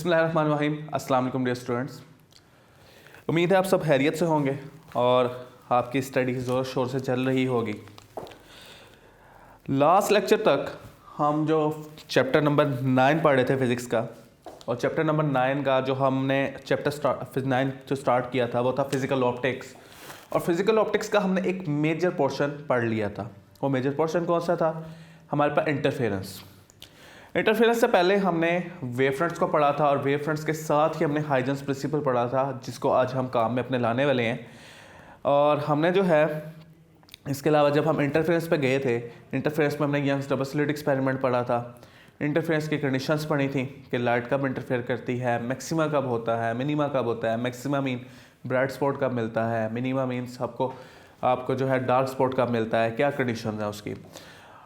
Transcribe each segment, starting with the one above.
बिस्मिल्लाहिर्रहमानिर्रहीम। अस्सलाम वालेकुम डियर स्टूडेंट्स। उम्मीद है आप सब खैरियत से होंगे और आपकी स्टडी ज़ोर शोर से चल रही होगी। लास्ट लेक्चर तक हम जो चैप्टर नंबर 9 पढ़ रहे थे फिज़िक्स का, और चैप्टर नंबर 9 का जो हमने चैप्टर 9 जो स्टार्ट किया था वो था फिज़िकल ऑप्टिक्स। और फिज़िकल ऑप्टिक्स का हमने एक मेजर पोर्शन पढ़ लिया था। वो मेजर पोर्शन कौन सा था? हमारे पास इंटरफेरेंस। इंटरफेरेंस से पहले हमने वेवफ्रंट्स को पढ़ा था और वेवफ्रंट्स के साथ ही हमने हाइजेंस प्रिंसिपल पढ़ा था, जिसको आज हम काम में अपने लाने वाले हैं। और हमने जो है इसके अलावा जब हम इंटरफेरेंस पे गए थे, इंटरफेरेंस में हमने यंग्स डबल स्लिट एक्सपेरिमेंट पढ़ा था। इंटरफेरेंस की कंडीशंस पढ़ी थी कि लाइट कब इंटरफेयर करती है, मैक्सिमा कब होता है, मिनिमा कब होता है, मैक्सिमा मीन ब्राइट स्पॉट कब मिलता है, मिनिमा मीन्स आपको जो है डार्क स्पॉट कब मिलता है, क्या कंडीशन है उसकी।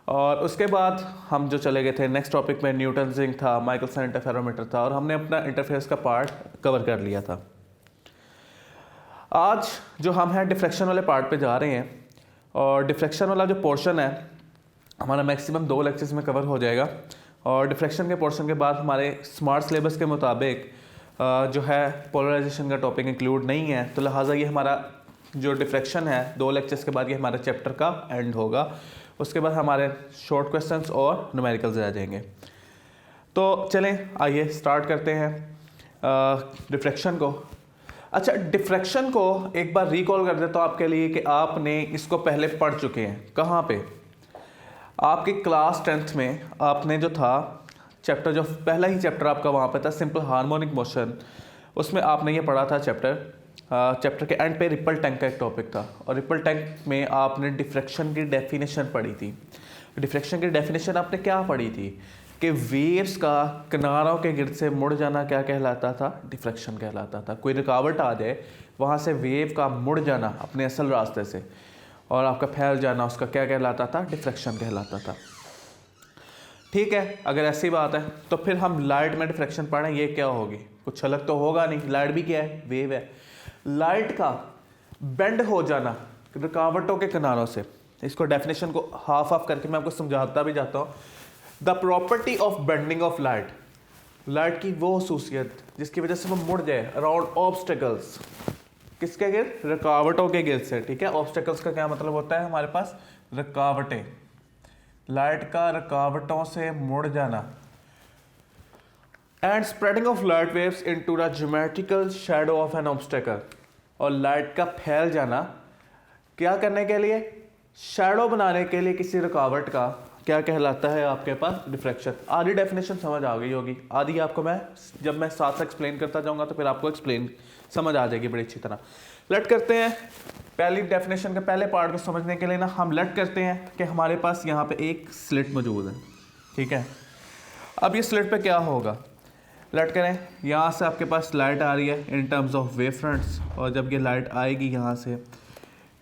और उसके बाद हम जो चले गए थे नेक्स्ट टॉपिक में, न्यूटन जिंक था, माइकलसन इंटरफेरोमीटर था, और हमने अपना इंटरफेरेंस का पार्ट कवर कर लिया था। आज जो हम हैं डिफ्रैक्शन वाले पार्ट पे जा रहे हैं, और डिफ्रैक्शन वाला जो पोर्शन है हमारा मैक्सिमम 2 लेक्चर्स में कवर हो जाएगा। और डिफ्रैक्शन के पोर्शन के बाद हमारे स्मार्ट सिलेबस के मुताबिक जो है पोलराइजेशन का टॉपिक इंक्लूड नहीं है, तो लिहाजा ये हमारा जो डिफ्रैक्शन है 2 लेक्चर्स के बाद ये हमारे चैप्टर का एंड होगा। उसके बाद हमारे शॉर्ट क्वेश्चंस और न्यूमेरिकल्स आ जाएंगे। तो चलें आइए स्टार्ट करते हैं डिफ्रैक्शन को। अच्छा, डिफ्रैक्शन को एक बार रिकॉल कर देता हूँ आपके लिए कि आपने इसको पहले पढ़ चुके हैं। कहाँ पे? आपकी क्लास 10th में आपने जो था चैप्टर, जो पहला ही चैप्टर आपका वहाँ पे था सिंपल हार्मोनिक मोशन, उसमें आपने ये पढ़ा था चैप्टर के एंड पे रिपल टैंक का एक टॉपिक था। और रिपल टैंक में आपने डिफ्रैक्शन की डेफिनेशन पढ़ी थी। डिफ्रैक्शन की डेफिनेशन आपने क्या पढ़ी थी कि वेव्स का किनारों के गिर्द से मुड़ जाना क्या कहलाता था? डिफ्रैक्शन कहलाता था। कोई रुकावट आ जाए, वहाँ से वेव का मुड़ जाना अपने असल रास्ते से और आपका फैल जाना, उसका क्या कहलाता था? डिफ्रैक्शन कहलाता था। ठीक है, अगर ऐसी बात है तो फिर हम लाइट में डिफ्रैक्शन पढ़ें, ये क्या होगी? कुछ अलग तो होगा नहीं, लाइट भी क्या है? वेव है। लाइट का बेंड हो जाना रुकावटों के किनारों से, इसको डेफिनेशन को हाफ ऑफ करके मैं आपको समझाता भी जाता हूँ। The property of bending of light, light की वो खसूसियत जिसकी वजह से वो मुड़ जाए अराउंड ऑब्स्टेकल्स। किसके गिर्द? रुकावटों के गिर्द से। ठीक है, ऑब्स्टेकल्स का क्या मतलब होता है? हमारे पास रुकावटें, लाइट का रुकावटों से मुड़ जाना। And spreading of light waves into the geometrical shadow of N obstacle, और लाइट का फैल जाना क्या करने के लिए? शैडो बनाने के लिए किसी रुकावट का, क्या कहलाता है आपके पास? डिफ्रैक्शन। आधी डेफिनेशन समझ आ गई होगी, आधी आपको मैं जब मैं साथ एक्सप्लेन करता जाऊंगा तो फिर आपको एक्सप्लेन समझ आ जाएगी बड़ी अच्छी तरह। लेट करते हैं पहली डेफिनेशन के पहले पार्ट को समझने के लिए ना, हम लेट करते हैं कि हमारे पास यहाँ पे एक स्लिट मौजूद है। ठीक है, अब ये स्लिट पे क्या होगा? लेट करें, यहाँ से आपके पास लाइट आ रही है in terms of wave fronts, और जब ये लाइट आएगी यहाँ से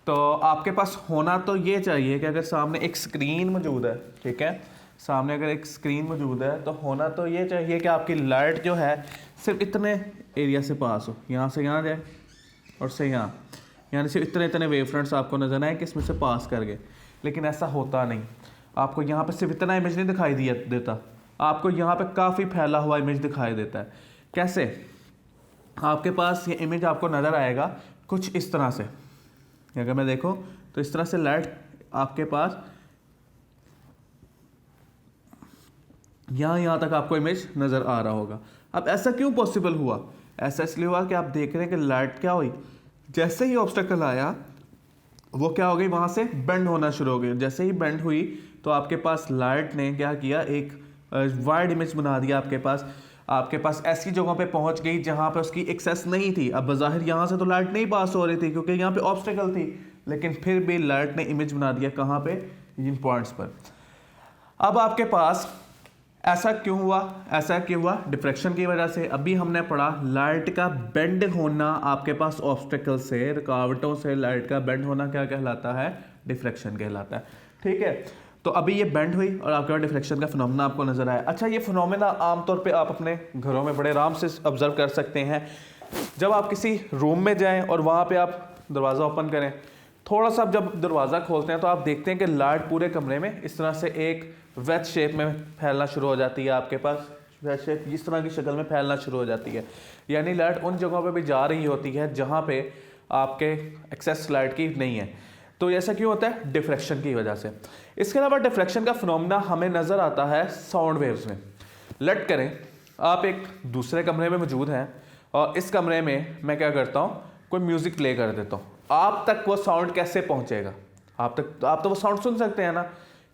तो आपके पास होना तो ये चाहिए कि अगर सामने एक स्क्रीन मौजूद है, ठीक है, सामने अगर एक स्क्रीन मौजूद है तो होना तो ये चाहिए कि आपकी लाइट जो है सिर्फ इतने एरिया से पास हो, यहाँ से यहाँ जाए और से यहाँ, यानी सिर्फ इतने इतने वेव फ्रंट्स आपको नजर आए कि इसमें से पास कर गए। लेकिन ऐसा होता नहीं, आपको यहाँ पे सिर्फ इतना इमेज नहीं दिखाई देता, आपको यहाँ पे काफ़ी फैला हुआ इमेज दिखाई देता है। कैसे? आपके पास ये इमेज आपको नज़र आएगा कुछ इस तरह से। अगर मैं देखो तो इस तरह से लाइट आपके पास यहाँ तक आपको इमेज नज़र आ रहा होगा। अब ऐसा क्यों पॉसिबल हुआ? ऐसा इसलिए हुआ कि आप देख रहे हैं कि लाइट क्या हुई, जैसे ही ऑब्स्टेकल आया वो क्या हो गई, वहाँ से बेंड होना शुरू हो गई। जैसे ही बेंड हुई तो आपके पास लाइट ने क्या किया, एक वाइड इमेज बना दिया आपके पास ऐसी जगहों पे पहुंच गई जहां पे उसकी एक्सेस नहीं थी। अब बज़ाहिर यहां से तो लाइट नहीं पास हो रही थी क्योंकि यहां पे ऑब्स्टेकल थी, लेकिन फिर भी लाइट ने इमेज बना दिया कहां पे? इन पॉइंट्स पर। अब आपके पास ऐसा क्यों हुआ? डिफ्रैक्शन की वजह से। अभी हमने पढ़ा लाइट का बेंड होना, आपके पास ऑब्स्टेकल से, रुकावटों से लाइट का बेंड होना क्या कहलाता है? डिफ्रैक्शन कहलाता है। ठीक है, तो अभी ये बेंड हुई और आपके पास डिफ्रैक्शन का फिनोमेना आपको नजर आया। अच्छा, ये फिनोमेना आमतौर पे आप अपने घरों में बड़े आराम से ऑब्जर्व कर सकते हैं। जब आप किसी रूम में जाएं और वहाँ पे आप दरवाज़ा ओपन करें, थोड़ा सा जब दरवाज़ा खोलते हैं तो आप देखते हैं कि लाइट पूरे कमरे में इस तरह से एक वेज शेप में फैलना शुरू हो जाती है। आपके पास वैसे इस तरह की शक्ल में फैलना शुरू हो जाती है। यानी लाइट उन जगहों पे भी जा रही होती है जहाँ पे आपके एक्सेस लाइट की नहीं है। तो ऐसा क्यों होता है? डिफ्रैक्शन की वजह से। इसके अलावा डिफ्रैक्शन का फिनोमेना हमें नज़र आता है साउंड वेव्स में। लेट करें आप एक दूसरे कमरे में मौजूद हैं और इस कमरे में मैं क्या करता हूँ, कोई म्यूज़िक प्ले कर देता हूँ। आप तक वो साउंड कैसे पहुँचेगा? आप तो वो साउंड सुन सकते हैं ना?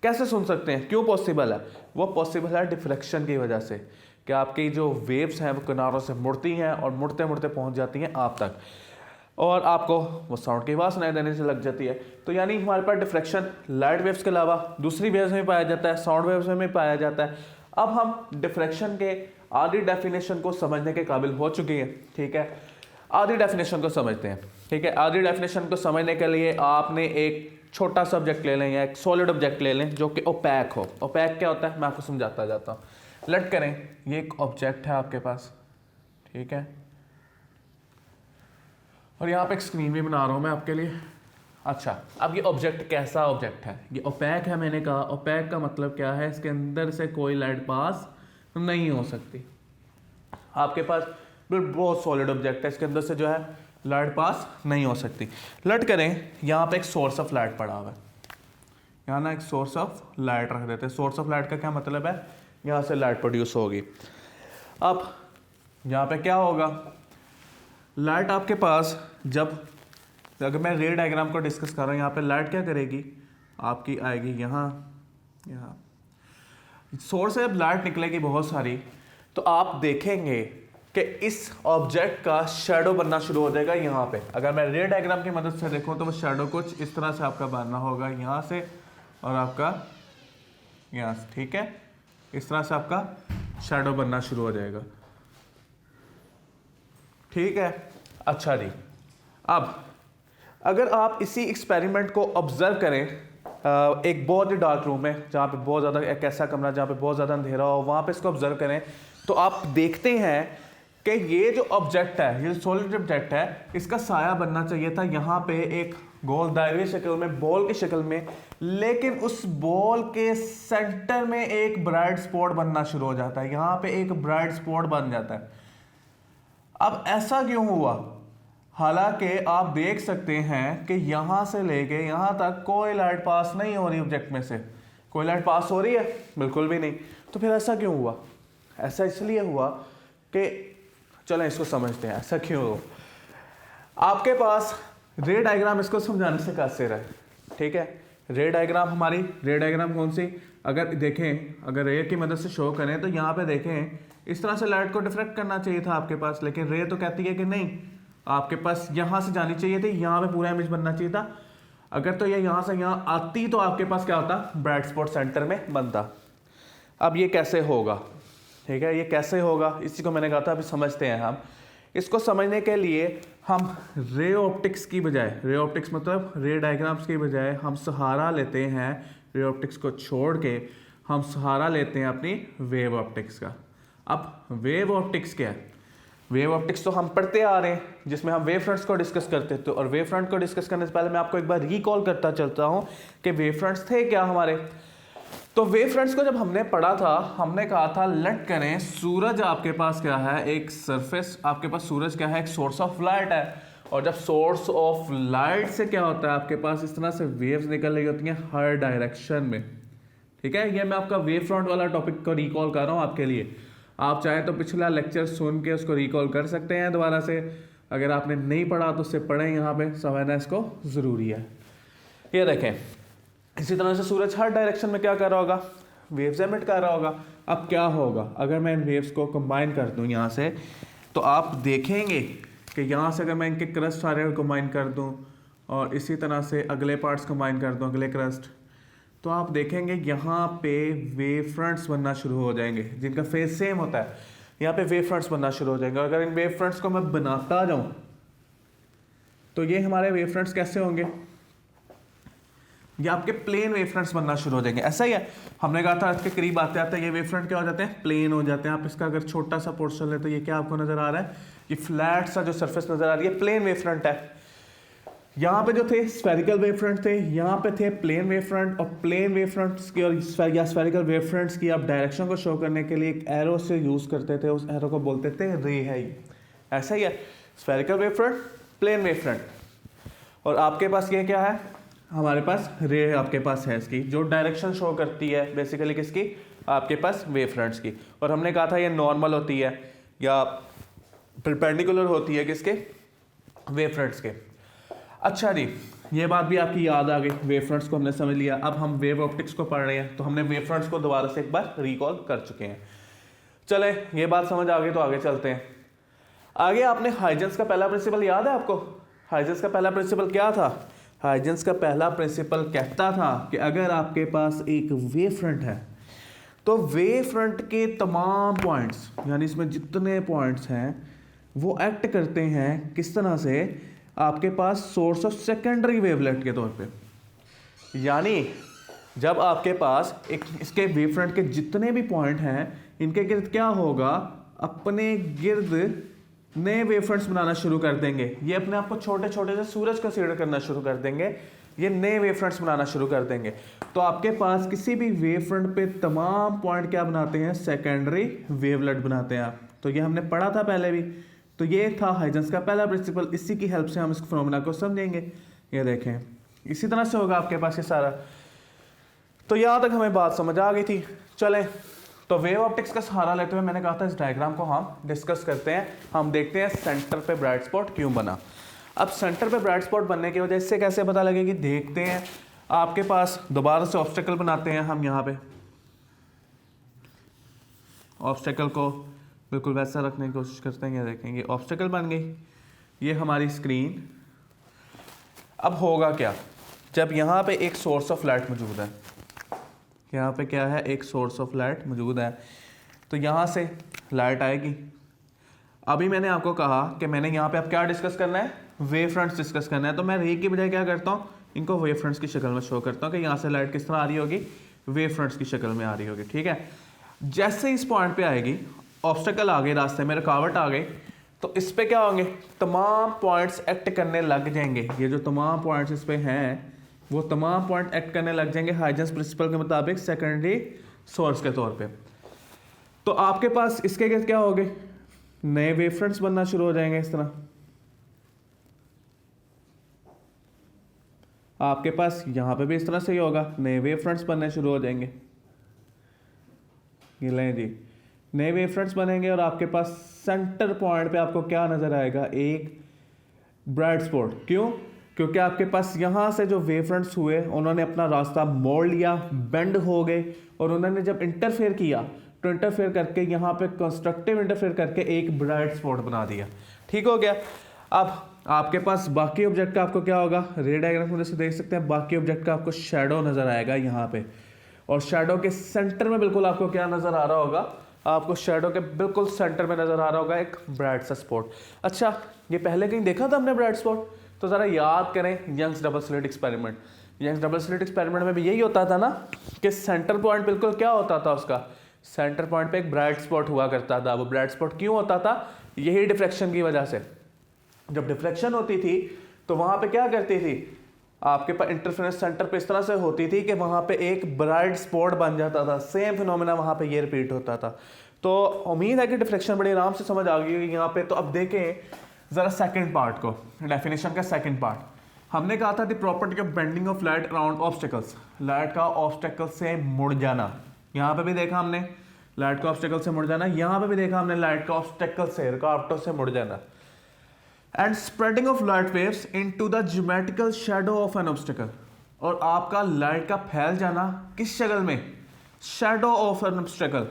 कैसे सुन सकते हैं? क्यों पॉसिबल है? वो पॉसिबल है डिफ्रैक्शन की वजह से, कि आपकी जो वेव्स हैं वो किनारों से मुड़ती हैं और मुड़ते मुड़ते पहुंच जाती हैं आप तक, और आपको वो साउंड की आवाज़ सुनाई देने से लग जाती है। तो यानी हमारे पास डिफ्रैक्शन लाइट वेव्स के अलावा दूसरी वेव्स में पाया जाता है, साउंड वेव्स में भी पाया जाता है। अब हम डिफ्रैक्शन के आधी डेफिनेशन को समझने के काबिल हो चुके हैं, ठीक है। आधी डेफिनेशन को समझते हैं, ठीक है। आधी डेफिनेशन को समझने के लिए आपने एक छोटा सा ऑब्जेक्ट ले लें या एक सॉलिड ऑब्जेक्ट ले लें जो कि ओपैक हो। ओपैक क्या होता है मैं आपको समझाता जाता हूँ। लेट करें ये एक ऑब्जेक्ट है आपके पास, ठीक है, और यहाँ पे एक स्क्रीन भी बना रहा हूँ मैं आपके लिए। अच्छा, अब ये ऑब्जेक्ट कैसा ऑब्जेक्ट है? ये ओपैक है। मैंने कहा ओपैक का मतलब क्या है? इसके अंदर से कोई लाइट पास नहीं हो सकती। आपके पास बहुत सॉलिड ऑब्जेक्ट है, इसके अंदर से जो है लाइट पास नहीं हो सकती। लेट करें यहाँ पे एक सोर्स ऑफ लाइट पड़ा हुआ है। यहाँ ना एक सोर्स ऑफ लाइट रख देते हैं। सोर्स ऑफ लाइट का क्या मतलब है? यहाँ से लाइट प्रोड्यूस होगी। अब यहाँ पे क्या होगा? लाइट आपके पास जब, अगर मैं रे डायग्राम को डिस्कस कर रहा हूँ, यहाँ पे लाइट क्या करेगी आपकी? आएगी यहाँ, यहाँ सोर्स से जब लाइट निकलेगी बहुत सारी, तो आप देखेंगे कि इस ऑब्जेक्ट का शेडो बनना शुरू हो जाएगा यहाँ पे। अगर मैं रे डायग्राम की मदद से देखूँ तो वो शेडो कुछ इस तरह से आपका बनना होगा, यहाँ से और आपका यहाँ से, ठीक है। इस तरह से आपका शेडो बनना शुरू हो जाएगा, ठीक है। अच्छा जी, अब अगर आप इसी एक्सपेरिमेंट को ऑब्जर्व करें, एक बहुत ही डार्क रूम है जहाँ पे बहुत ज़्यादा, एक ऐसा कमरा जहाँ पे बहुत ज़्यादा अंधेरा हो, वहाँ पे इसको ऑब्जर्व करें, तो आप देखते हैं कि ये जो ऑब्जेक्ट है, ये सॉलिड ऑब्जेक्ट है, इसका साया बनना चाहिए था यहाँ पे एक गोल दायरे शक्ल में, बॉल की शक्ल में, लेकिन उस बॉल के सेंटर में एक ब्राइट स्पॉट बनना शुरू हो जाता है। यहाँ पे एक ब्राइट स्पॉट बन जाता है। अब ऐसा क्यों हुआ? हालांकि आप देख सकते हैं कि यहाँ से लेके यहाँ तक कोई लाइट पास नहीं हो रही ऑब्जेक्ट में से। कोई लाइट पास हो रही है? बिल्कुल भी नहीं। तो फिर ऐसा क्यों हुआ? ऐसा इसलिए हुआ कि, चलें इसको समझते हैं ऐसा क्यों हुआ। आपके पास रे डायग्राम इसको समझाने से कासिर है, ठीक है। रे डायग्राम हमारी, रे डायग्राम कौन सी? अगर देखें, अगर रे की मदद से शो करें तो यहाँ पे देखें इस तरह से लाइट को डिफ्रेक्ट करना चाहिए था आपके पास, लेकिन रे तो कहती है कि नहीं, आपके पास यहाँ से जानी चाहिए थी, यहाँ पे पूरा इमेज बनना चाहिए था। अगर तो ये यहाँ से यहाँ आती तो आपके पास क्या होता? ब्राइट स्पॉट सेंटर में बनता। अब ये कैसे होगा? ठीक है, ये कैसे होगा? इसी को मैंने कहा था अभी समझते हैं हम। इसको समझने के लिए हम रे ऑप्टिक्स की बजाय, रे ऑप्टिक्स मतलब रे डायग्राम्स की बजाय हम सहारा लेते हैं, रे ऑप्टिक्स को छोड़ के हम सहारा लेते हैं अपनी वेव ऑप्टिक्स का। अब वेव ऑप्टिक्स क्या है? वेव ऑप्टिक्स तो हम पढ़ते आ रहे हैं, जिसमें हम वेव फ्रंट्स को डिस्कस करते थे, और वेव फ्रंट को डिस्कस करने से पहले मैं आपको एक बार रिकॉल करता चलता हूँ कि वेव फ्रंट्स थे क्या हमारे। तो वेव फ्रंट्स को जब हमने पढ़ा था, हमने कहा था लेट करें सूरज आपके पास क्या है, एक सरफेस, आपके पास सूरज क्या है, एक सोर्स ऑफ लाइट है। और जब सोर्स ऑफ लाइट से क्या होता है, आपके पास इस तरह से वेव्स निकल रही होती हैं हर डायरेक्शन में, ठीक है। ये मैं आपका वेव फ्रंट वाला टॉपिक को रिकॉल कर रहा हूँ आपके लिए। आप चाहे तो पिछला लेक्चर सुन के उसको रिकॉल कर सकते हैं दोबारा से। अगर आपने नहीं पढ़ा तो उससे पढ़ें, यहाँ पे समझना इसको ज़रूरी है। ये देखें, इसी तरह से सूरज हर डायरेक्शन में क्या कर रहा होगा? वेव्स एमिट कर रहा होगा। अब क्या होगा अगर मैं इन वेव्स को कंबाइन कर दूं यहाँ से, तो आप देखेंगे कि यहाँ से अगर मैं इनके क्रस्ट सारे कंबाइन कर दूं और इसी तरह से अगले पार्ट्स कंबाइन कर दूं, अगले क्रस्ट, तो आप देखेंगे यहाँ पे वेव फ्रंट्स बनना शुरू हो जाएंगे जिनका फेस सेम होता है। यहाँ पे वेव फ्रंट्स बनना शुरू हो जाएंगे। अगर इन वेव फ्रंट्स को मैं बनाता जाऊँ तो ये हमारे वेव फ्रंट्स कैसे होंगे? ये आपके प्लेन वेव फ्रंट्स बनना शुरू हो जाएंगे। ऐसा ही है, हमने कहा था अर्थ के करीब आते आते ये वेव फ्रंट क्या हो जाते हैं? प्लेन हो जाते हैं। आप इसका अगर छोटा सा पोर्शन ले तो ये क्या आपको नजर आ रहा है? ये फ्लैट सा जो सरफेस नजर आ रही है, प्लेन वेव फ्रंट है। यहाँ पे जो थे स्फेरिकल वेव फ्रंट थे, यहाँ पे थे प्लेन वेव फ्रंट, और प्लेन वेव फ्रंट्स की और या स्फेरिकल वेव फ्रंट्स की आप डायरेक्शन को शो करने के लिए एक एरो से यूज़ करते थे, उस एरो को बोलते थे रे है। ऐसा ही है, spherical wave front, plane wave front, और आपके पास ये क्या है, हमारे पास रे आपके पास है इसकी, जो डायरेक्शन शो करती है बेसिकली किसकी, आपके पास वेव फ्रंट्स की। और हमने कहा था ये नॉर्मल होती है या परपेंडिकुलर होती है किसके, वेव फ्रंट्स के। अच्छा जी, ये बात भी आपकी याद आ गई, वेव फ्रंट्स को हमने समझ लिया। अब हम वेव ऑप्टिक्स को पढ़ रहे हैं, तो हमने वेव फ्रंट्स को दोबारा से एक बार रिकॉल कर चुके हैं। चले, ये बात समझ आ गई तो आगे चलते हैं। आगे आपने हाइजेंस का पहला प्रिंसिपल याद है आपको? हाइजेंस का पहला प्रिंसिपल क्या था? हाइजेंस का पहला प्रिंसिपल कहता था कि अगर आपके पास एक वेव फ्रंट है तो वेव फ्रंट के तमाम पॉइंट्स, यानी इसमें जितने पॉइंट्स हैं वो एक्ट करते हैं किस तरह से, आपके पास सोर्स ऑफ सेकेंडरी वेवलेट के तौर पे। यानी जब आपके पास एक इसके वेव फ्रंट के जितने भी पॉइंट हैं, इनके गिर्द क्या होगा, अपने गिर्द नए वेव फ्रंट्स बनाना शुरू कर देंगे। ये अपने आप को छोटे छोटे से सूरज कंसीडर करना शुरू कर देंगे, ये नए वेव फ्रंट्स बनाना शुरू कर देंगे। तो आपके पास किसी भी वेव फ्रंट पे तमाम पॉइंट क्या बनाते हैं, सेकेंडरी वेवलेट बनाते हैं। तो ये हमने पढ़ा था पहले भी। तो ये था हाइजेंस का पहला प्रिंसिपल, इसी की हेल्प से हम इस फिनोमेना को समझेंगे। ये देखें, इसी तरह से होगा आपके पास ये सारा। तो यहाँ तक हमें बात समझ आ गई थी। चलें, तो वेव ऑप्टिक्स का सहारा लेते हुए मैंने कहा था इस डायग्राम को हम डिस्कस करते हैं। हम देखते हैं सेंटर पे ब्राइट स्पॉट क्यों बना। अब सेंटर पे ब्राइट स्पॉट बनने की वजह इससे कैसे पता लगेगी, देखते हैं। आपके पास दोबारा से ऑब्स्टेकल बनाते हैं हम, यहाँ पे ऑब्स्टेकल को बिल्कुल वैसा रखने की कोशिश करते हैं। ये देखेंगे ऑब्स्टेकल बन गई, ये हमारी स्क्रीन। अब होगा क्या, जब यहाँ पे एक सोर्स ऑफ लाइट मौजूद है, यहाँ पे क्या है, एक सोर्स ऑफ लाइट मौजूद है, तो यहाँ से लाइट आएगी। अभी मैंने आपको कहा कि मैंने यहाँ पे अब क्या डिस्कस करना है, वेव फ्रंट्स डिस्कस करना है। तो मैं रे की बजाय क्या करता हूँ, इनको वेव फ्रंट्स की शक्ल में शो करता हूँ कि यहाँ से लाइट किस तरह आ रही होगी, वेव फ्रंट्स की शक्ल में आ रही होगी। ठीक है, जैसे इस पॉइंट पे आएगी, ऑब्स्टेकल आ गए रास्ते में, रुकावट आ गई, तो इस पे क्या होंगे, तमाम पॉइंट्स एक्ट करने लग जाएंगे। ये जो तमाम पॉइंट्स इस पे हैं वो तमाम पॉइंट एक्ट करने लग जाएंगे हाइजेंस प्रिंसिपल के मुताबिक सेकेंडरी सोर्स के तौर पे। तो आपके पास इसके गिर्द क्या होंगे, नए वेव फ्रंट्स बनना शुरू हो जाएंगे। इस तरह आपके पास यहाँ पे भी इस तरह से ही होगा, नए वेव फ्रंट्स बनने शुरू हो जाएंगे। ये लें जी, नए वेव फ्रंट्स बनेंगे और आपके पास सेंटर पॉइंट पे आपको क्या नजर आएगा, एक ब्राइट स्पॉट। क्यों? क्योंकि आपके पास यहाँ से जो वेव फ्रंट्स हुए उन्होंने अपना रास्ता मोड़ लिया, बेंड हो गए, और उन्होंने जब इंटरफेयर किया तो इंटरफेयर करके यहाँ पे कंस्ट्रक्टिव इंटरफेयर करके एक ब्राइट स्पॉट बना दिया। ठीक हो गया। अब आपके पास बाकी ऑब्जेक्ट का आपको क्या होगा, रे डायग्राम में जैसे देख सकते हैं, बाकी ऑब्जेक्ट का आपको शेडो नजर आएगा यहाँ पे, और शेडो के सेंटर में बिल्कुल आपको क्या नजर आ रहा होगा, आपको शेडो के बिल्कुल सेंटर में नजर आ रहा होगा एक ब्राइट सा स्पॉट। अच्छा, ये पहले कहीं देखा था हमने ब्राइट स्पॉट? तो ज़रा याद करें Young's double slit experiment. Young's double slit experiment में भी यही होता था ना कि सेंटर पॉइंट बिल्कुल क्या होता था, उसका सेंटर पॉइंट पे एक ब्राइट स्पॉट हुआ करता था। वो ब्राइट स्पॉट क्यों होता था, यही डिफ्रैक्शन की वजह से। जब डिफ्रैक्शन होती थी तो वहाँ पे क्या करती थी, आपके पास इंटरफेरेंस सेंटर पे इस तरह से होती थी कि वहाँ पे एक ब्राइट स्पॉट बन जाता था। सेम फिनोमेना वहाँ पे ये रिपीट होता था। तो उम्मीद है कि डिफ्रैक्शन बड़ी आराम से समझ आ गई होगी यहाँ पे। तो अब देखें जरा सेकंड पार्ट को, डेफिनेशन का सेकंड पार्ट। हमने कहा था the property of bending of light around obstacles, light का ऑब्स्टेकल से मुड़ जाना। यहाँ पे भी देखा हमने लाइट का ऑब्स्टेकल से मुड़ जाना, यहाँ पे भी देखा हमने लाइट का ऑब्स्टेकल से, रुकावटों से मुड़ जाना। And spreading of light waves into the geometrical shadow of N obstacle, और आपका लाइट का फैल जाना किस शक्ल में, शैडो ऑफ एन ऑब्स्टेकल।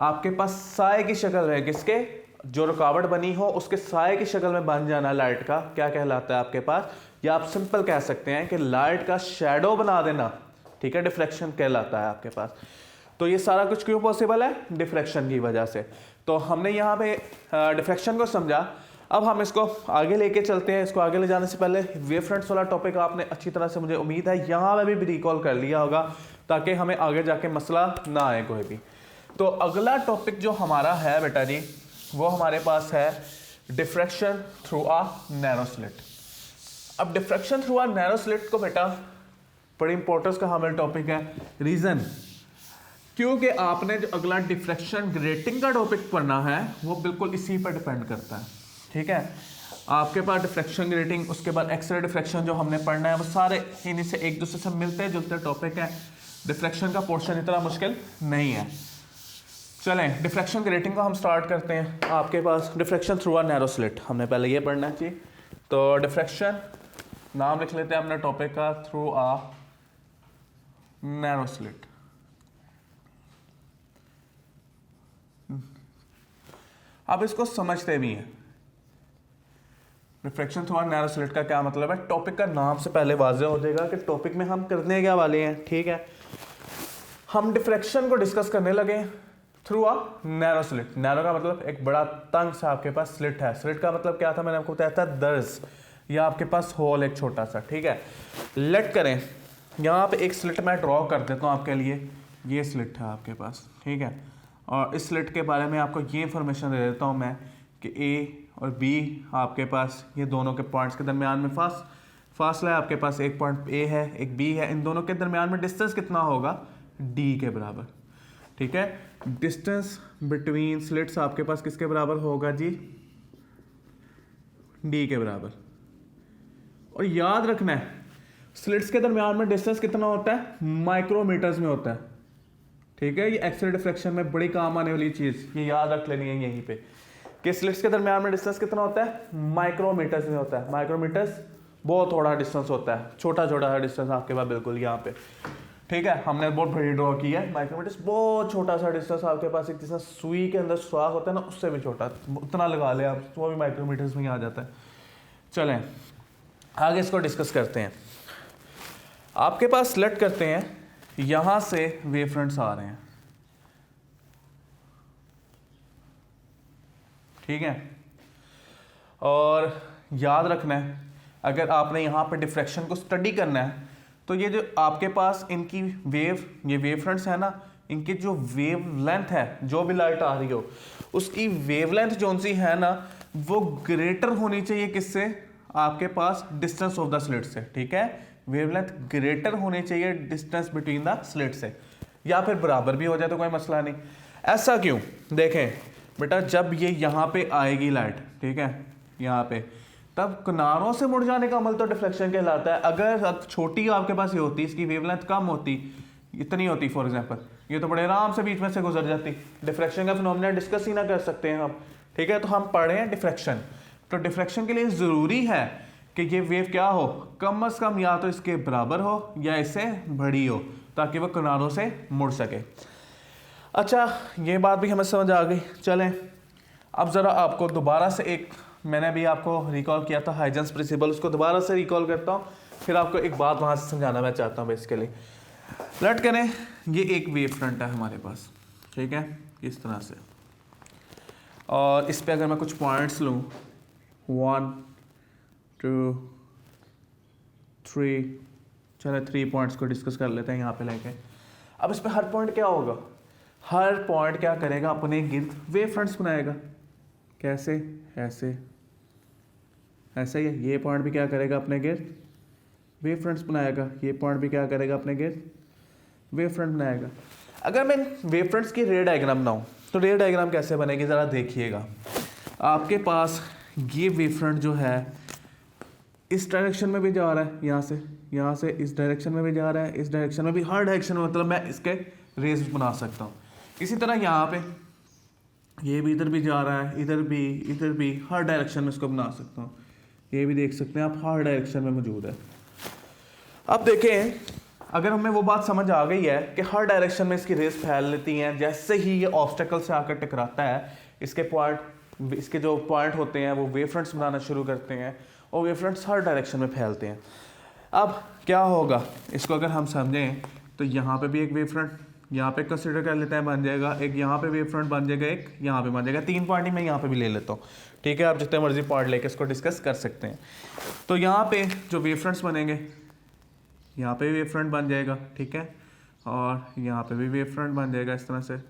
आपके पास साए की शक्ल है, किसके, जो रुकावट बनी हो उसके साए की शक्ल में बन जाना लाइट का, क्या कहलाता है आपके पास, या आप सिंपल कह सकते हैं कि लाइट का शैडो बना देना। ठीक है, डिफ्रैक्शन कहलाता है आपके पास। तो ये सारा कुछ क्यों पॉसिबल है, डिफ्रैक्शन की वजह से। तो हमने यहाँ पे डिफ्रैक्शन को समझा। अब हम इसको आगे लेके चलते हैं। इसको आगे ले जाने से पहले वेव फ्रंट्स वाला टॉपिक आपने अच्छी तरह से, मुझे उम्मीद है यहाँ पे भी रिकॉल कर लिया होगा, ताकि हमें आगे जाके मसला ना आए कोई भी। तो अगला टॉपिक जो हमारा है बेटा जी, वो हमारे पास है diffraction through a nano slit. अब diffraction through a narrow slit को बेटा बड़ी इंपॉर्टेंस का हमारा टॉपिक है। रीजन क्योंकि आपने जो अगला डिफ्रैक्शन ग्रेटिंग का टॉपिक पढ़ना है वो बिल्कुल इसी पर डिपेंड करता है। ठीक है, आपके पास डिफ्रैक्शन ग्रेटिंग, उसके बाद एक्सरे डिफ्रैक्शन जो हमने पढ़ना है वो सारे इन्हीं से एक दूसरे से मिलते जुलते टॉपिक है। डिफ्रैक्शन का पोर्शन इतना मुश्किल नहीं है। चलें डिफ्रैक्शन ग्रेटिंग को हम स्टार्ट करते हैं। आपके पास diffraction through a narrow slit हमने पहले ये पढ़ना चाहिए। तो डिफ्रैक्शन नाम लिख लेते हैं अपने टॉपिक का, थ्रू अ नैरो स्लिट। अब इसको समझते भी हैं diffraction through a narrow slit का क्या मतलब है। टॉपिक का नाम से पहले वाज़ेह हो जाएगा कि टॉपिक में हम करने क्या वाले हैं। ठीक है, हम डिफ्रैक्शन को डिस्कस करने लगे through a narrow slit. Narrow का मतलब एक बड़ा तंग सा आपके पास स्लिट है। स्लिट का मतलब क्या था, मैंने आपको बताया था दर्ज, या आपके पास होल एक छोटा सा। ठीक है, लेट करें यहाँ पे एक स्लिट मैं ड्रॉ कर देता हूँ आपके लिए। ये स्लिट है आपके पास। ठीक है, और इस स्लिट के बारे में आपको ये इंफॉर्मेशन दे देता हूँ मैं कि ए और बी आपके पास ये दोनों के पॉइंट्स के दरमियान में फासला है। आपके पास एक पॉइंट ए है, एक बी है, इन दोनों के दरमियान में डिस्टेंस कितना होगा, डी के बराबर। ठीक है, डिस्टेंस बिटवीन स्लिट्स आपके पास किसके बराबर होगा जी, डी के बराबर। और याद रखना है स्लिट्स के दरमियान में डिस्टेंस कितना होता है, माइक्रोमीटर्स में होता है। ठीक है, ये एक्सरे डिफ्रैक्शन में बड़ी काम आने वाली चीज़ ये याद रख लेनी है यहीं पे कि स्लिट्स के दरमियान में डिस्टेंस कितना होता है, माइक्रोमीटर्स में होता है। माइक्रोमीटर्स बहुत थोड़ा डिस्टेंस होता है, छोटा छोटा सा डिस्टेंस आपके पास बिल्कुल यहाँ पे। ठीक है, हमने बहुत बड़ी ड्रॉ की है। माइक्रोमीटर्स बहुत छोटा सा डिस्टेंस आपके पास, एक जितना सुई के अंदर सुराख होता है ना उससे भी छोटा, उतना लगा ले आप, वो भी माइक्रोमीटर्स में आ जाता है। चलें आगे इसको डिस्कस करते हैं। आपके पास सेलेक्ट करते हैं यहां से वेव फ्रंट्स आ रहे हैं। ठीक है, और याद रखना है अगर आपने यहां पर डिफ्रैक्शन को स्टडी करना है तो ये जो आपके पास इनकी ये वेव फ्रंट्स है ना, इनकी जो वेव लेंथ है, जो भी लाइट आ रही हो उसकी वेव लेंथ जो सी है ना वो ग्रेटर होनी चाहिए किससे, आपके पास डिस्टेंस ऑफ द स्लिट से। ठीक है, वेवलेंथ ग्रेटर होनी चाहिए डिस्टेंस बिटवीन द स्लिट से, या फिर बराबर भी हो जाए तो कोई मसला नहीं। ऐसा क्यों, देखें बेटा जब ये यहाँ पे आएगी लाइट, ठीक है यहाँ पे, तब किनारों से मुड़ जाने का अमल तो डिफ्लेक्शन कहलाता है। अगर छोटी आपके पास ये होती, इसकी वेवलेंथ कम होती, इतनी होती फॉर एग्जांपल, ये तो बड़े आराम से बीच में से गुजर जाती। डिफ्रैक्शन का फिनोमेना डिस्कस ही ना कर सकते हैं हम। ठीक है, तो हम पढ़ रहे हैं डिफ्रैक्शन। तो डिफ्रैक्शन के लिए ज़रूरी है कि ये वेव क्या हो, कम से कम या तो इसके बराबर हो या इससे बड़ी हो, ताकि वह किनारों से मुड़ सके। अच्छा, ये बात भी हमें समझ आ गई। चलें अब ज़रा आपको दोबारा से एक, मैंने भी आपको रिकॉल किया था हाइजेंस प्रिंसिपल, उसको दोबारा से रिकॉल करता हूँ, फिर आपको एक बात वहाँ से समझाना मैं चाहता हूँ बेसिकली। लेट करें ये एक वेव फ्रंट है हमारे पास, ठीक है इस तरह से, और इस पे अगर मैं कुछ पॉइंट्स लूँ 1 2 3, चलो 3 पॉइंट्स को डिस्कस कर लेते हैं यहाँ पे लेके। अब इस पे हर पॉइंट क्या होगा, हर पॉइंट क्या करेगा, अपने गिर्द वेव फ्रंट्स बनाएगा। कैसे, ऐसे ऐसे ही ये पॉइंट भी क्या करेगा, अपने गिर्द वेव फ्रंट्स बनाएगा। ये पॉइंट भी क्या करेगा, अपने गिर्द वेव फ्रंट बनाएगा। अगर मैं वेव फ्रंट्स की रे डायग्राम बनाऊँ तो रे डायग्राम कैसे बनेगी ज़रा देखिएगा। आपके पास ये वेव फ्रंट जो है इस डायरेक्शन में भी जा रहा है, यहाँ से इस डायरेक्शन में भी जा रहा है, इस डायरेक्शन में भी, हर डायरेक्शन में मतलब मैं इसके रेज बना सकता हूँ। इसी तरह यहाँ पे ये भी इधर भी जा रहा है, इधर भी, हर डायरेक्शन में इसको बना सकता हूँ। ये भी देख सकते हैं आप, हर डायरेक्शन में मौजूद है। अब देखें अगर हमें वो बात समझ आ गई है कि हर डायरेक्शन में इसकी रेस फैल लेती हैं, जैसे ही ये ऑब्स्टेकल से आकर टकराता है इसके जो पॉइंट होते हैं वो वेव फ्रंट्स बनाना शुरू करते हैं और वेव फ्रंट्स हर डायरेक्शन में फैलते हैं। अब क्या होगा, इसको अगर हम समझें तो यहाँ पे भी एक वेव फ्रंट यहाँ पे कंसिडर कर लेते हैं, बन जाएगा एक, यहाँ पे वेव फ्रंट बन जाएगा एक, यहाँ पे बन जाएगा, 3 पॉइंट ही मैं यहाँ पे भी ले लेता हूँ। ठीक है, आप जितने मर्जी पॉइंट लेके इसको डिस्कस कर सकते हैं। तो यहाँ पे जो वेव फ्रंट्स बनेंगे, यहाँ पे वेव फ्रंट बन जाएगा, ठीक है, और यहाँ पे भी वेव फ्रंट बन जाएगा इस तरह से,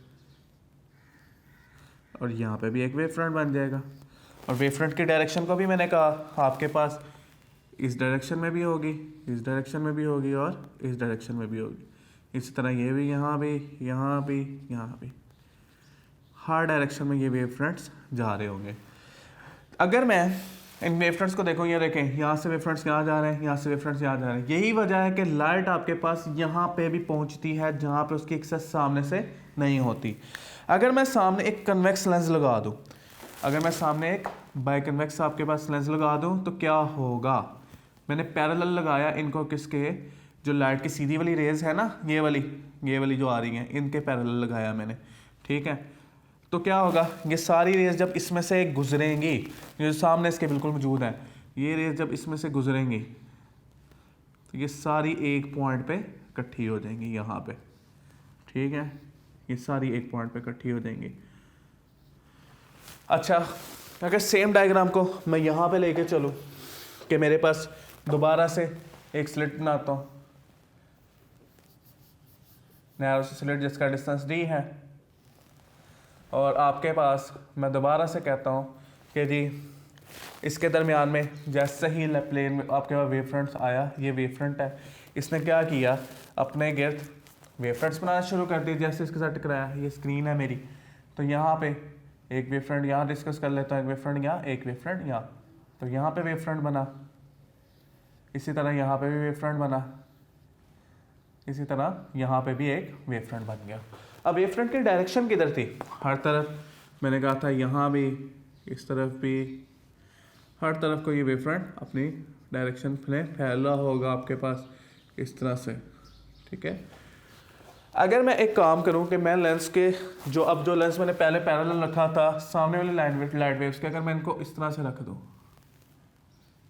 और यहाँ पे भी एक वेव फ्रंट बन जाएगा। और वेव फ्रंट की डायरेक्शन को भी मैंने कहा आपके पास इस डायरेक्शन में भी होगी, इस डायरेक्शन में भी होगी और इस डायरेक्शन में भी होगी। इसी तरह ये भी, यहाँ भी, यहाँ भी, यहाँ भी, हर डायरेक्शन में ये वेव फ्रंट्स जा रहे होंगे। अगर मैं इन वेव फ्रंट्स को देखूँ, ये देखें, यहाँ से वेव फ्रंट्स यहाँ जा रहे हैं, यहाँ से वेव फ्रंट्स यहाँ जा रहे हैं। यही वजह है कि लाइट आपके पास यहाँ पे भी पहुँचती है जहाँ पे उसकी एक्सेस सामने से नहीं होती। अगर मैं सामने एक कन्वेक्स लेंस लगा दूँ, अगर मैं सामने एक बाई कन्वेक्स आपके पास लेंस लगा दूँ तो क्या होगा? मैंने पैरेलल लगाया इनको, किसके? जो लाइट की सीधी वाली रेज है ना, ये वाली जो आ रही हैं, इनके पैरेलल लगाया मैंने, ठीक है। तो क्या होगा, ये सारी रेज जब इसमें से गुजरेंगी, जो सामने इसके बिल्कुल मौजूद है, ये रेज जब इसमें से गुजरेंगी तो ये सारी एक पॉइंट पे इकट्ठी हो जाएंगी यहाँ पे, ठीक है। ये सारी एक पॉइंट पे इकट्ठी हो जाएंगी। अच्छा, अगर सेम डायग्राम को मैं यहाँ पे लेके चलूँ कि मेरे पास दोबारा से एक स्लिट बनाता हूँ, नैरो से स्लिट जिसका डिस्टेंस d है, और आपके पास मैं दोबारा से कहता हूँ कि जी इसके दरमियान में जैसे ही प्लेन में आपके पास वेव फ्रंट्स आया, ये वेव फ्रंट है, इसने क्या किया, अपने गिर्द वेव फ्रंट्स बनाना शुरू कर दिए। जैसे इसके साथ टकराया, ये स्क्रीन है मेरी, तो यहाँ पे एक वेव फ्रंट यहाँ डिस्कस कर लेता हूँ, एक वेव फ्रंट यहाँ, एक वेव फ्रंट यहाँ, तो यहाँ पे वेव फ्रंट बना, इसी तरह यहाँ पे भी वेव फ्रंट बना, इसी तरह यहाँ पे भी एक वेव फ्रंट बन गया। अब वेव फ्रंट की डायरेक्शन किधर थी? हर तरफ। मैंने कहा था यहाँ भी, इस तरफ भी, हर तरफ को ये वेव फ्रंट अपनी डायरेक्शन में फैला होगा आपके पास इस तरह से, ठीक है। अगर मैं एक काम करूं कि मैं लेंस के जो लेंस मैंने पहले पैरेलल रखा था सामने वाली लाइट वेव्स के, अगर मैं इनको इस तरह से रख दूं,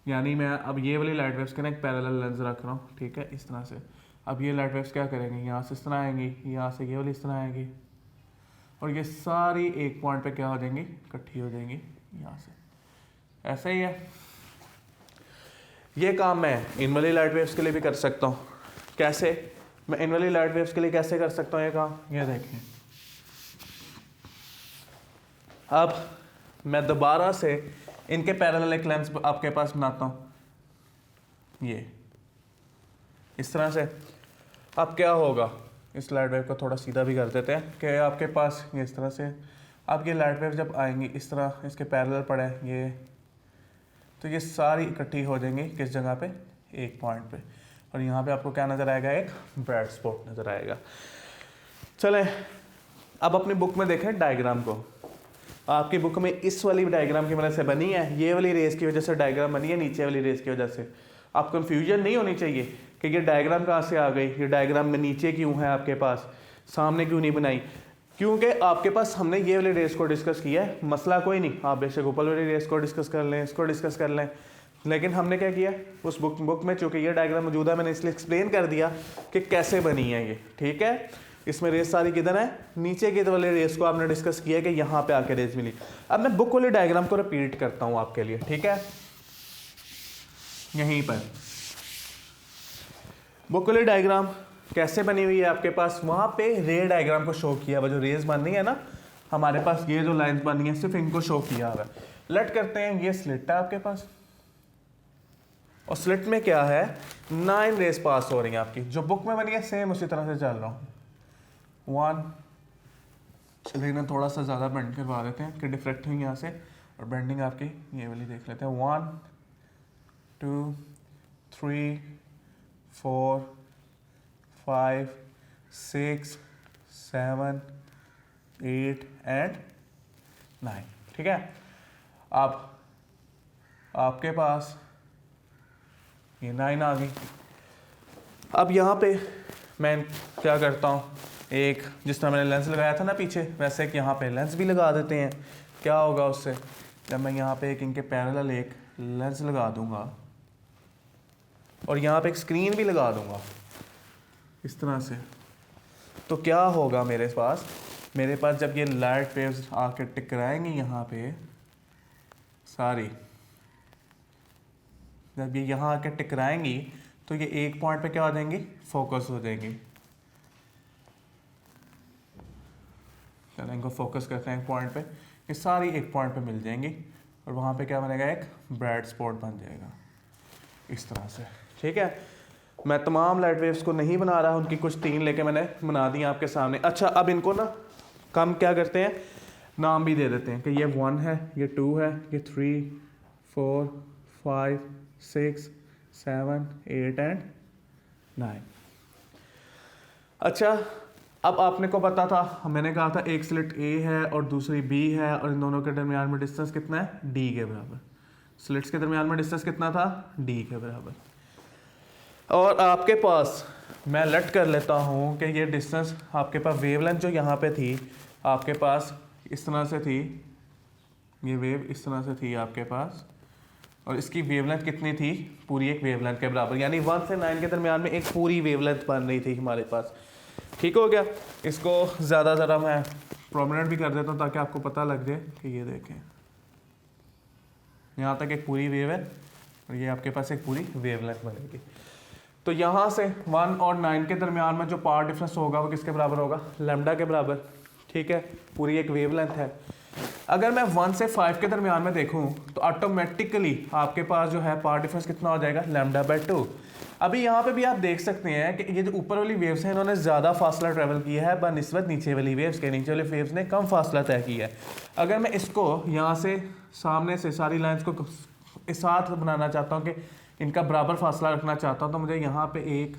यानी मैं अब ये वाली लाइट वेव्स के ना एक पैरेलल लेंस रख रहा हूँ, ठीक है, इस तरह से। अब ये लाइट वेव्स क्या करेंगी, यहाँ से इस तरह आएंगी, यहाँ से ये वाली इस तरह आएंगी, और ये सारी एक पॉइंट पे क्या हो जाएंगी, इकट्ठी हो जाएंगी यहाँ से। ऐसा ही है। ये काम मैं इन वाली लाइट वेव्स के लिए भी कर सकता हूँ। कैसे? मैं इन वाली लाइट वेव्स के लिए कैसे कर सकता हूँ ये काम? ये देखें, अब मैं दोबारा से इनके पैरेलल एक लेंस आपके पास बनाता हूँ, ये इस तरह से। अब क्या होगा, इस लाइट वेव को थोड़ा सीधा भी कर देते हैं कि आपके पास ये इस तरह से, अब ये लाइट वेव जब आएंगी इस तरह इसके पैरेलल पड़े ये, तो ये सारी इकट्ठी हो जाएंगी किस जगह पे, एक पॉइंट पे, और यहाँ पे आपको क्या नज़र आएगा, एक ब्राइट स्पॉट नज़र आएगा। चलें अब अपनी बुक में देखें डायग्राम को। आपकी बुक में इस वाली डायग्राम की वजह से बनी है, ये वाली रेस की वजह से डायग्राम बनी है, नीचे वाली रेस की वजह से। आप कंफ्यूजन नहीं होनी चाहिए कि ये डायग्राम कहाँ से आ गई, ये डायग्राम में नीचे क्यों है आपके पास, सामने क्यों नहीं बनाई, क्योंकि आपके पास हमने ये वाली रेस को डिस्कस किया है, मसला कोई नहीं, आप बेशक ऊपर वाली रेस को डिस्कस कर लें, इसको डिस्कस कर लें, लेकिन हमने क्या किया उस बुक में, चूँकि ये डायग्राम मौजूद है, मैंने इसलिए एक्सप्लेन कर दिया कि कैसे बनी है ये, ठीक है। इसमें रेस सारी किधर है, नीचे की वाले रेस को आपने डिस्कस किया है कि यहाँ पे आके रेस मिली। अब मैं बुक वाले डायग्राम को रिपीट करता हूँ आपके लिए, ठीक है। यहीं पर बुक वाली डायग्राम कैसे बनी हुई है आपके पास, वहाँ पे रे डायग्राम को शो किया हुआ, जो रेस बन रही है ना हमारे पास, ये जो लाइंस बनी है सिर्फ इनको शो किया हुआ है। लेट करते हैं, ये स्लिट है आपके पास, और स्लिट में क्या है, 9 रेस पास हो रही हैं आपकी, जो बुक में बनी है सेम उसी तरह से चल रहा हूँ। 1, चलिए ना थोड़ा सा ज़्यादा बेंड करवा देते हैं कि डिफ्रेक्ट हुई यहाँ से, और बेंडिंग आपकी ये वाली देख लेते हैं। 1 2 3 4 5 6 7 8 एंड 9, ठीक है। अब आपके पास ये 9 आ गई। अब यहाँ पे मैं क्या करता हूँ, एक जिस तरह मैंने लेंस लगाया था ना पीछे, वैसे कि यहाँ पे लेंस भी लगा देते हैं। क्या होगा उससे, जब मैं यहाँ पे एक इनके पैरेलल एक लेंस लगा दूंगा और यहाँ पे एक स्क्रीन भी लगा दूंगा इस तरह से, तो क्या होगा मेरे पास जब ये लाइट वेव्स आके टकराएंगी यहाँ पे सारी, जब ये यहाँ आके टकराएंगी तो ये एक पॉइंट पे क्या हो जाएंगी, फोकस हो जाएंगी। चलो इनको फोकस करते हैं एक पॉइंट पे, ये सारी एक पॉइंट पे मिल जाएंगी, और वहाँ पे क्या बनेगा, एक ब्राइट स्पॉट बन जाएगा। इस तरह से, ठीक है। मैं तमाम लाइट वेव्स को नहीं बना रहा, उनकी कुछ 3 लेके मैंने बना दी आपके सामने। अच्छा, अब इनको ना कम क्या करते हैं, नाम भी दे देते हैं कि ये 1 है, ये 2 है, ये 3 4 5 6 7 8 एंड 9। अच्छा, अब आपने को पता था, मैंने कहा था एक स्लिट ए है और दूसरी बी है और इन दोनों के दरमियान में डिस्टेंस कितना है, डी के बराबर। स्लिट्स के दरमियान में डिस्टेंस कितना था, डी के बराबर। और आपके पास मैं लेट कर लेता हूँ कि ये डिस्टेंस आपके पास वेवलेंथ जो यहाँ पे थी आपके पास इस तरह से थी, ये वेव इस तरह से थी आपके पास, और इसकी वेवलेंथ कितनी थी, पूरी एक वेवलेंथ के बराबर, यानी 1 से 9 के दरमियान में एक पूरी वेवलेंथ बन रही थी हमारे पास। ठीक हो गया। इसको ज़्यादा ज़रा मैं प्रोमिनेंट भी कर देता हूँ ताकि आपको पता लग जाए कि ये देखें, यहाँ तक एक पूरी वेव है और ये आपके पास एक पूरी वेवलेंथ बनेगी। तो यहाँ से 1 और 9 के दरमियान में जो पावर डिफरेंस होगा वो किसके बराबर होगा, लैम्डा के बराबर। ठीक है, पूरी एक वेवलेंथ है। अगर मैं 1 से 5 के दरमियान में देखूँ तो ऑटोमेटिकली आपके पास जो है पावर डिफरेंस कितना हो जाएगा, λ/2। अभी यहाँ पे भी आप देख सकते हैं कि ये जो ऊपर वाली वेव्स हैं इन्होंने ज़्यादा फासला ट्रेवल किया है बनिस्बत नीचे वाली वेव्स के। नीचे वाली वेव्स ने कम फासला तय किया है। अगर मैं इसको यहाँ से सामने से सारी लाइन्स को इस साथ बनाना चाहता हूँ कि इनका बराबर फासला रखना चाहता हूँ, तो मुझे यहाँ पे एक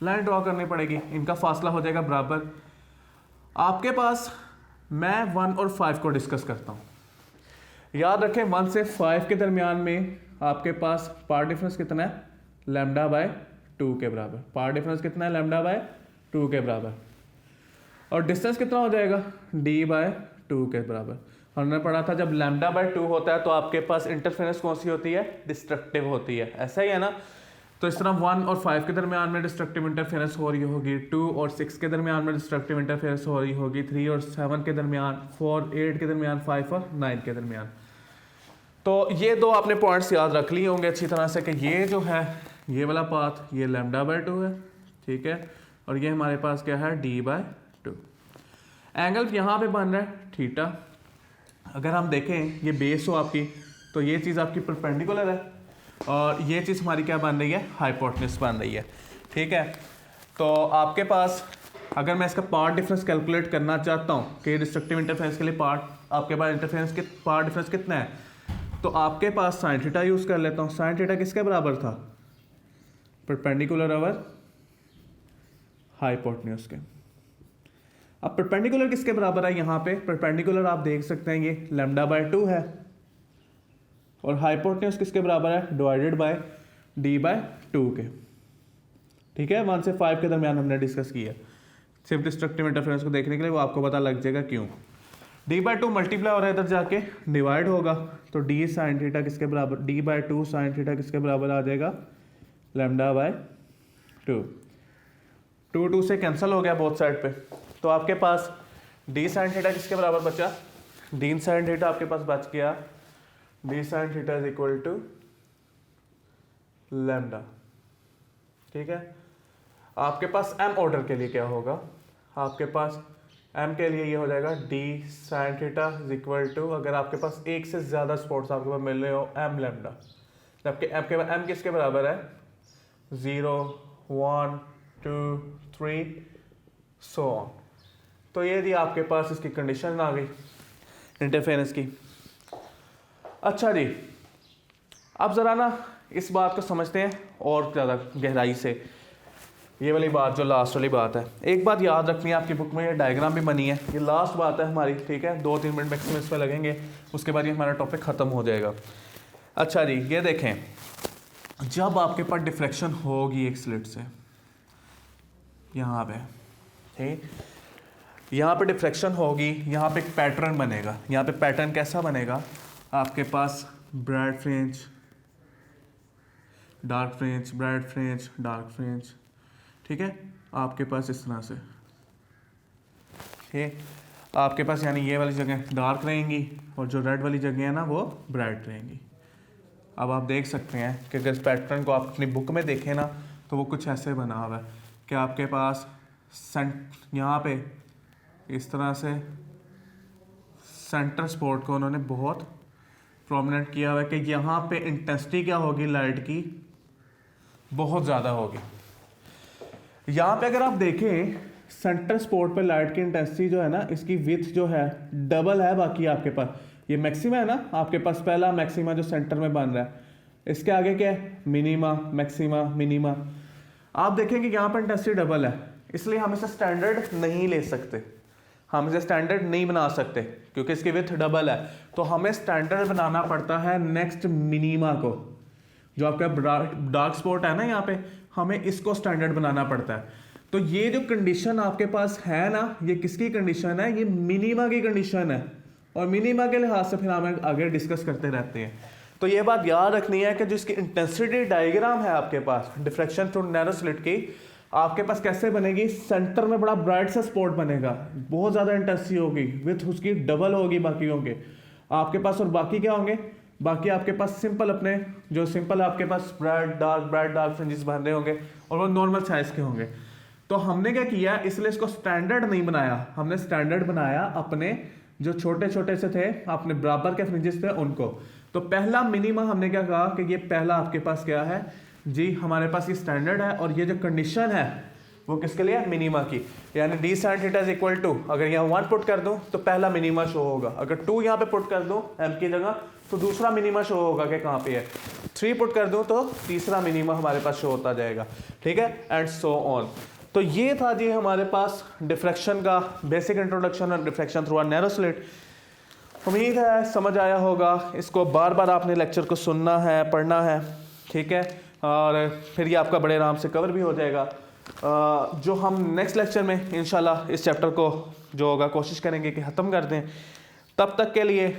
लाइन ड्रॉ करनी पड़ेगी, इनका फासला हो जाएगा बराबर। आपके पास मैं 1 और 5 को डिस्कस करता हूँ। याद रखें 1 से 5 के दरमियान में आपके पास पावर डिफरेंस कितना है, λ/2 के बराबर। पावर डिफरेंस कितना है, λ/2 के बराबर। और डिस्टेंस कितना हो जाएगा, d/2 के बराबर। हमने पढ़ा था जब λ/2 होता है तो आपके पास इंटरफेरेंस कौन सी होती है, डिस्ट्रक्टिव होती है, ऐसा ही है ना। तो इस तरह 1 और 5 के दरमियान में डिस्ट्रक्टिव इंटरफेरेंस हो रही होगी, 2 और 6 के दरमियान में डिस्ट्रक्टिव इंटरफेरेंस हो रही होगी, 3 और 7 के दरमियान, 4 8 के दरमियान, 5 और 9 के दरमियान। तो ये दो आपने पॉइंट्स याद रख लिए होंगे अच्छी तरह से कि ये जो है ये वाला पाथ ये λ/2 है, ठीक है, और ये हमारे पास क्या है, d/2। एंगल यहाँ पे बन रहा है थीटा। अगर हम देखें ये बेस हो आपकी, तो ये चीज़ आपकी परपेंडिकुलर है और ये चीज़ हमारी क्या बन रही है, हाइपोटेन्यूज बन रही है। ठीक है, तो आपके पास अगर मैं इसका पार्ट डिफरेंस कैलकुलेट करना चाहता हूँ कि डिस्ट्रक्टिव इंटरफेरेंस के लिए पार्ट आपके पास इंटरफेरेंस के पार्ट डिफरेंस कितना है, तो आपके पास साइन थीटा यूज़ कर लेता हूँ। साइन थीटा किसके बराबर था, परपेंडिकुलर ओवर हाइपोटेन्यूज के। अब परपेंडिकुलर किसके बराबर है, यहाँ पे परपेंडिकुलर आप देख सकते हैं ये λ/2 है और हाइपोटेन्यूज किसके बराबर है, डिवाइडेड बाय d/2 के। ठीक है, 1 से 5 के दरमियान हमने डिस्कस किया। सिर्फ डिस्ट्रक्टिव इंटरफेरेंस को देखने के लिए वो आपको पता लग जाएगा क्यों। d/2 मल्टीप्लाई हो रहा है, इधर जाके डिवाइड होगा तो d साइन थीटा किसके बराबर, d/2 साइन थीटा किसके बराबर आ जाएगा, λ/2। 2 से कैंसिल हो गया बोथ साइड पे, तो आपके पास d साइन थीटा किसके बराबर बचा, d साइन थीटा आपके पास बच गया d sine theta is equal to lambda. ठीक है, आपके पास m ऑर्डर के लिए क्या होगा, आपके पास m के लिए ये हो जाएगा d sine theta is equal to, अगर आपके पास एक से ज़्यादा स्पॉट्स आपके पास मिल रहे हो, m लैम्डा, जबकि m किसके बराबर है, 0 1 2 3 सो ऑन। तो ये थी आपके पास इसकी कंडीशन आ गई इंटरफेरेंस की। अच्छा जी, अब ज़रा ना इस बात को समझते हैं और ज़्यादा गहराई से। ये वाली बात जो लास्ट वाली बात है, एक बात याद रखनी है, आपकी बुक में ये डायग्राम भी बनी है, ये लास्ट बात है हमारी। ठीक है, 2-3 मिनट मैक्सिमम इस पर लगेंगे, उसके बाद ये हमारा टॉपिक ख़त्म हो जाएगा। अच्छा जी, ये देखें, जब आपके पास डिफ्लेक्शन होगी एक स्लिट से यहाँ पे, ठीक, यहाँ पे डिफ्लेक्शन होगी, यहाँ पे एक पैटर्न बनेगा। यहाँ पे पैटर्न कैसा बनेगा, आपके पास bright fringe, dark fringe, bright fringe, dark fringe. ठीक है, आपके पास इस तरह से, ठीक, आपके पास यानी ये वाली जगह डार्क रहेंगी और जो रेड वाली जगह है ना वो ब्राइट रहेंगी। अब आप देख सकते हैं कि अगर इस पैटर्न को आप अपनी बुक में देखें ना तो वो कुछ ऐसे बना हुआ है कि आपके पास यहाँ पे इस तरह से सेंटर स्पॉट को उन्होंने बहुत प्रोमिनेंट किया हुआ है कि यहाँ पे इंटेंसिटी क्या होगी लाइट की, बहुत ज़्यादा होगी। यहाँ पे अगर आप देखें सेंटर स्पॉट पे लाइट की इंटेंसिटी जो है ना, इसकी विड्थ जो है डबल है बाकी आपके पास। ये मैक्सिमा है ना आपके पास, पहला मैक्सिमा जो सेंटर में बन रहा है, इसके आगे क्या है, मिनिमा, मैक्सिमा, मिनिमा। आप देखें कि यहाँ पर इंटेंसिटी डबल है, इसलिए हम इसे स्टैंडर्ड नहीं ले सकते, हम इसे स्टैंडर्ड नहीं बना सकते क्योंकि इसकी विड्थ डबल है। तो हमें स्टैंडर्ड बनाना पड़ता है नेक्स्ट मिनिमा को, जो आपका डार्क स्पॉट है ना यहाँ पे, हमें इसको स्टैंडर्ड बनाना पड़ता है। तो ये जो कंडीशन आपके पास है ना, ये किसकी कंडीशन है, ये मिनिमा की कंडीशन है, और मिनिमा के लिहाज से फिर हम आगे डिस्कस करते रहते हैं। तो ये बात याद रखनी है कि जो इसकी इंटेंसिटी डायग्राम है आपके पास डिफ्रैक्शन थ्रू नैरो स्लिट की, आपके पास कैसे बनेगी, सेंटर में बड़ा ब्राइट सा स्पॉट बनेगा, बहुत ज़्यादा इंटेंसिटी होगी, विथ उसकी डबल होगी बाकियों के आपके पास। और बाकी क्या होंगे, बाकी आपके पास सिंपल अपने जो सिंपल आपके पास ब्राइट डार्क फ्रिंजेस बन रहे होंगे और वो नॉर्मल साइज के होंगे। तो हमने क्या किया, इसलिए इसको स्टैंडर्ड नहीं बनाया, हमने स्टैंडर्ड बनाया अपने जो छोटे छोटे से थे, अपने बराबर के फ्रिंजेस थे उनको। तो पहला मिनिमा हमने क्या कहा कि ये पहला आपके पास क्या है जी, हमारे पास ये स्टैंडर्ड है, और ये जो कंडीशन है वो किसके लिए, मिनिमा की, यानी D sine theta is equal to, अगर यहाँ 1 पुट कर दूं तो पहला मिनिमा शो होगा, अगर 2 यहाँ पे पुट कर दूं m की जगह तो दूसरा मिनिमा शो होगा कि कहाँ पे है, 3 पुट कर दूं तो तीसरा मिनिमा हमारे पास शो होता जाएगा, ठीक है, एंड सो ऑन। तो ये था जी हमारे पास डिफ्रैक्शन का बेसिक इंट्रोडक्शन और diffraction through a narrow slit. उम्मीद है समझ आया होगा, इसको बार बार आपने लेक्चर को सुनना है, पढ़ना है, ठीक है, और फिर ये आपका बड़े आराम से कवर भी हो जाएगा। जो हम नेक्स्ट लेक्चर में इंशाल्लाह इस चैप्टर को जो होगा कोशिश करेंगे कि ख़त्म कर दें। तब तक के लिए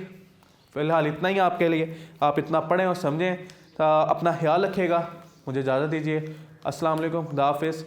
फ़िलहाल इतना ही आपके लिए, आप इतना पढ़ें और समझें, अपना ख्याल रखिएगा, मुझे इजाज़त दीजिए, अस्सलाम वालेकुम, खुदा हाफिज़।